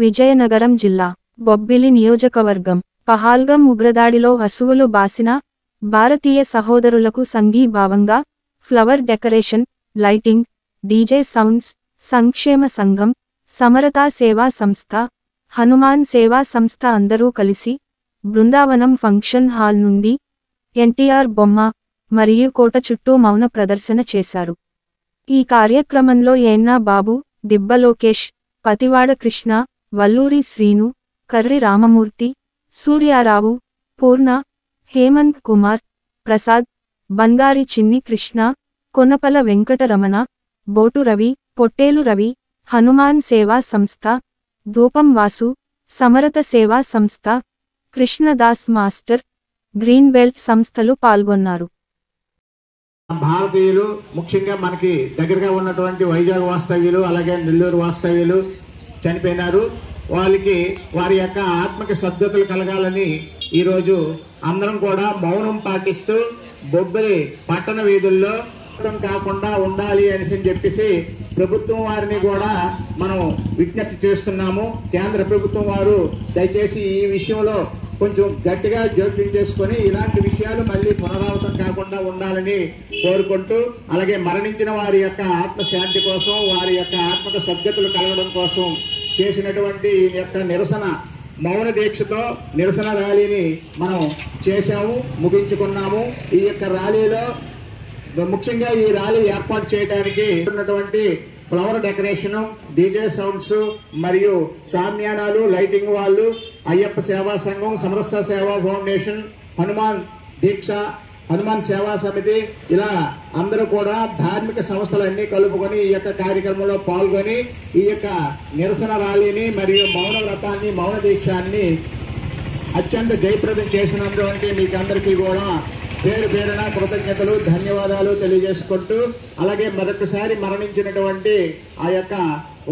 విజయనగరం జిల్లా బొబ్బిలి నియోజకవర్గం పహల్గం ఉగ్రదాడిలో అసువులు బాసిన భారతీయ సహోదరులకు సంఘీభావంగా flower decoration, lighting, DJ sounds, సంక్షేమ సంఘం, సమరతా సేవా సంస్థ, హనుమాన్ సేవా సంస్థ అందరూ కలిసి బృందావనం ఫంక్షన్ హాల్ నుండి ఎన్టీఆర్ బొమ్మ మరియు కోట చుట్టూ మౌన ప్రదర్శన చేశారు. ఈ కార్యక్రమంలో ఏన్నా బాబు, దిబ్బ లోకేష్, పతివాడ కృష్ణ, వల్లూరి శ్రీను, కర్రి రామమూర్తి, సూర్యారావు, పూర్ణ, హేమంత్ కుమార్, ప్రసాద్, బంగారి చిన్ని కృష్ణ, కొనపల వెంకటరమణ, బోటు రవి, పొట్టేలు రవి, హనుమాన్ సేవా సంస్థ, ధూపం వాసు, సమరత సేవా సంస్థ, కృష్ణదాస్ మాస్టర్, గ్రీన్ బెల్ట్ సంస్థలు పాల్గొన్నారు. భారతీయులు ముఖ్యంగా మనకి దగ్గరగా ఉన్నటువంటి వైజాగ్ వాస్తవ్యులు అలాగే నెల్లూరు వాస్తవ్యులు చనిపోయినారు. వాళ్ళకి వారి యొక్క ఆత్మకి సద్గతులు కలగాలని ఈరోజు అందరం కూడా మౌనం పాటిస్తూ బొబ్బిలి పట్టణ వీధుల్లో కాకుండా ఉండాలి అని చెప్పేసి ప్రభుత్వం వారిని కూడా మనం విజ్ఞప్తి చేస్తున్నాము. కేంద్ర ప్రభుత్వం వారు దయచేసి ఈ విషయంలో కొంచెం గట్టిగా జోక్యం చేసుకొని ఇలాంటి విషయాలు మళ్ళీ పునరావృతం కాకుండా ఉండాలని కోరుకుంటూ, అలాగే మరణించిన వారి యొక్క ఆత్మశాంతి కోసం, వారి యొక్క ఆత్మకు సద్గతులు కలగడం కోసం చేసినటువంటి ఈ యొక్క నిరసన మౌన దీక్షతో నిరసన ర్యాలీని మనం చేశాము, ముగించుకున్నాము. ఈ యొక్క ర్యాలీలో ముఖ్యంగా ఈ ర్యాలీ ఏర్పాటు చేయడానికి ఉన్నటువంటి ఫ్లవర్ డెకరేషన్, డీజే సౌండ్స్ మరియు సామ్యానాలు, లైటింగ్ వాళ్ళు, అయ్యప్ప సేవా సంఘం, సమరస సేవా ఫౌండేషన్, హనుమాన్ దీక్ష, హనుమాన్ సేవా సమితి, ఇలా అందరూ కూడా ధార్మిక సంస్థలన్నీ కలుపుకొని ఈ యొక్క కార్యక్రమంలో పాల్గొని ఈ యొక్క నిరసన ర్యాలీని మరియు మౌన వ్రతాన్ని, మౌన దీక్షాన్ని అత్యంత జయప్రదం చేసినటువంటి మీకు అందరికీ కూడా పేరు పేరున కృతజ్ఞతలు, ధన్యవాదాలు తెలియజేసుకుంటూ, అలాగే మరొకసారి మరణించినటువంటి ఆ యొక్క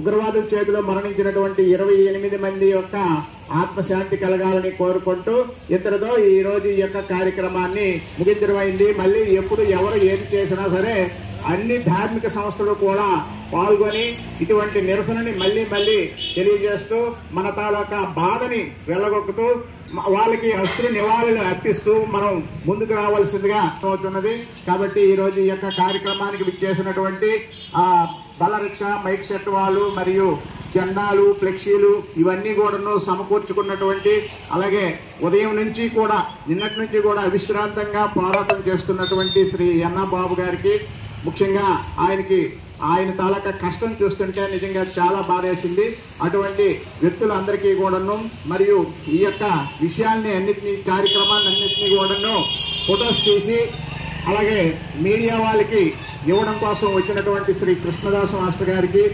ఉగ్రవాదుల చేతిలో మరణించినటువంటి 28 మంది యొక్క ఆత్మశాంతి కలగాలని కోరుకుంటూ ఇంతటితో ఈ రోజు ఈ యొక్క కార్యక్రమాన్ని ముగించడమైంది. మళ్ళీ ఎప్పుడు ఎవరు ఏది చేసినా సరే అన్ని ధార్మిక సంస్థలు కూడా పాల్గొని ఇటువంటి నిరసనని మళ్ళీ తెలియజేస్తూ మన తాలూకా బాధని వెళ్ళగొక్కుతూ వాళ్ళకి అశ్రు నివాళులు అర్పిస్తూ మనం ముందుకు రావాల్సిందిగా అవుతున్నది. కాబట్టి ఈ రోజు ఈ యొక్క కార్యక్రమానికి విచ్చేసినటువంటి బలరిక్ష, మైక్ సెట్ వాళ్ళు మరియు జెండాలు, ఫ్లెక్సీలు ఇవన్నీ కూడాను సమకూర్చుకున్నటువంటి, అలాగే ఉదయం నుంచి కూడా నిన్నటి నుంచి కూడా అవిశ్రాంతంగా పోరాటం చేస్తున్నటువంటి శ్రీ ఎన్నా బాబు గారికి, ముఖ్యంగా ఆయన తాలూకా కష్టం చూస్తుంటే నిజంగా చాలా బాధేసింది. అటువంటి వ్యక్తులందరికీ కూడాను మరియు ఈ యొక్క విషయాల్ని కార్యక్రమాన్ని అన్నింటినీ కూడాను ఫొటోస్ తీసి అలాగే మీడియా వాళ్ళకి ఇవ్వడం కోసం వచ్చినటువంటి శ్రీ కృష్ణదాస్ మాస్టర్ గారికి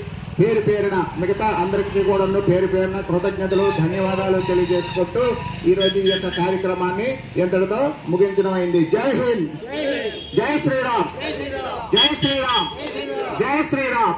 పేరు పేరున మిగతా అందరికీ కూడాను పేరు పేరున కృతజ్ఞతలు, ధన్యవాదాలు తెలియజేసుకుంటూ ఈరోజు ఈ యొక్క కార్యక్రమాన్ని ఎంతటితో ముగించడం అయింది. జై హింద్, జై శ్రీరామ్, జై శ్రీరామ్, జై శ్రీరామ్.